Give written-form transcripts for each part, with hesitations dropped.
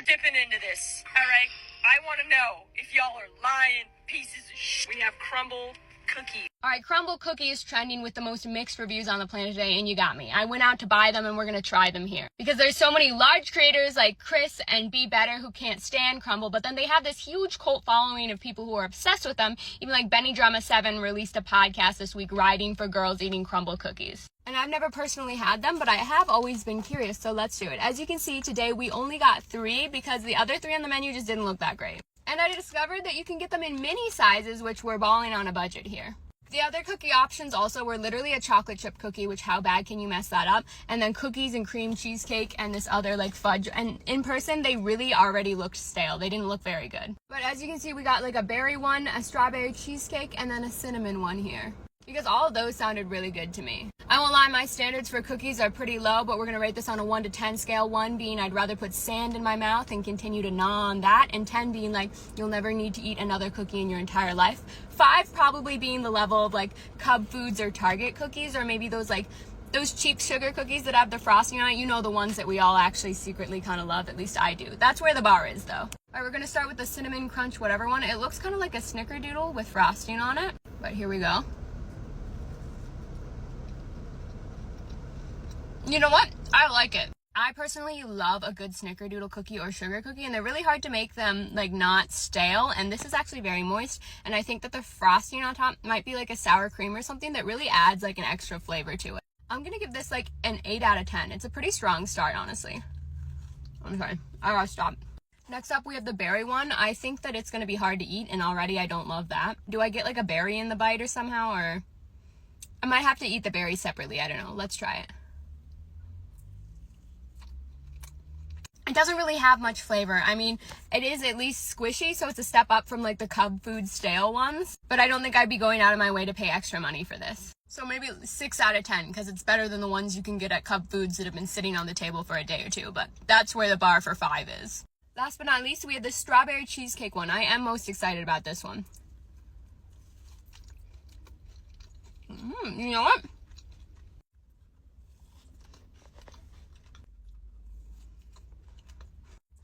dipping into this, all right? I want to know if y'all are lying pieces of shit. We have crumble cookies. All right, crumble cookies trending with the most mixed reviews on the planet today, and you got me. I went out to buy them, and we're going to try them here. Because there's so many large creators like Chris and Be Better who can't stand crumble, but then they have this huge cult following of people who are obsessed with them. Even like Benny Drama 7 released a podcast this week riding for girls eating crumble cookies. And I've never personally had them, but I have always been curious, so let's do it. As you can see, today we only got 3 because the other 3 on the menu just didn't look that great. And I discovered that you can get them in mini sizes, which we're balling on a budget here. The other cookie options also were literally a chocolate chip cookie, which how bad can you mess that up? And then cookies and cream cheesecake and this other like fudge. And in person, they really already looked stale. They didn't look very good. But as you can see, we got like a berry one, a strawberry cheesecake, and then a cinnamon one here. Because all of those sounded really good to me. I won't lie, my standards for cookies are pretty low, but we're going to rate this on a 1 to 10 scale. 1 being I'd rather put sand in my mouth and continue to gnaw on that, and 10 being like you'll never need to eat another cookie in your entire life. 5 probably being the level of like Cub Foods or Target cookies, or maybe those cheap sugar cookies that have the frosting on it. You know, the ones that we all actually secretly kind of love, at least I do. That's where the bar is though. All right, we're going to start with the cinnamon crunch whatever one. It looks kind of like a snickerdoodle with frosting on it, but here we go. You know what? I like it. I personally love a good snickerdoodle cookie or sugar cookie, and they're really hard to make them like not stale, and this is actually very moist, and I think that the frosting on top might be like a sour cream or something that really adds like an extra flavor to it. I'm gonna give this like an 8 out of 10. It's a pretty strong start, honestly. I'm sorry, I gotta stop. Next up, we have the berry one. I think that it's gonna be hard to eat, and already I don't love that. Do I get like a berry in the bite or somehow, or I might have to eat the berry separately? I don't know. Let's try it. It doesn't really have much flavor. I mean, it is at least squishy, so it's a step up from like the Cub Foods stale ones, but I don't think I'd be going out of my way to pay extra money for this. So maybe 6 out of 10, because it's better than the ones you can get at Cub Foods that have been sitting on the table for a day or two, but that's where the bar for 5 is. Last but not least, we have the strawberry cheesecake one. I am most excited about this one. You know what?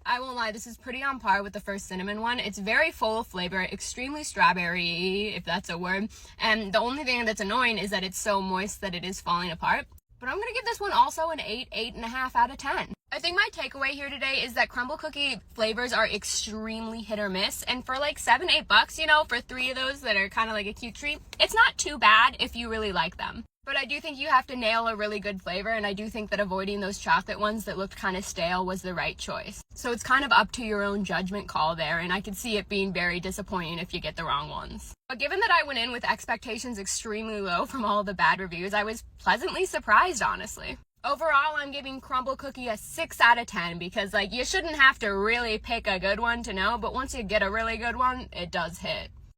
I won't lie, this is pretty on par with the first cinnamon one. It's very full of flavor, extremely strawberry, if that's a word. And the only thing that's annoying is that it's so moist that it is falling apart. But I'm going to give this one also an 8, 8.5 out of 10. I think my takeaway here today is that crumble cookie flavors are extremely hit or miss. And for like $7-8, you know, for 3 of those that are kind of like a cute treat, it's not too bad if you really like them. But I do think you have to nail a really good flavor, and I do think that avoiding those chocolate ones that looked kind of stale was the right choice. So it's kind of up to your own judgment call there, and I could see it being very disappointing if you get the wrong ones. But given that I went in with expectations extremely low from all the bad reviews, I was pleasantly surprised, honestly. Overall, I'm giving Crumble Cookie a 6 out of 10 because, like, you shouldn't have to really pick a good one to know, but once you get a really good one, it does hit.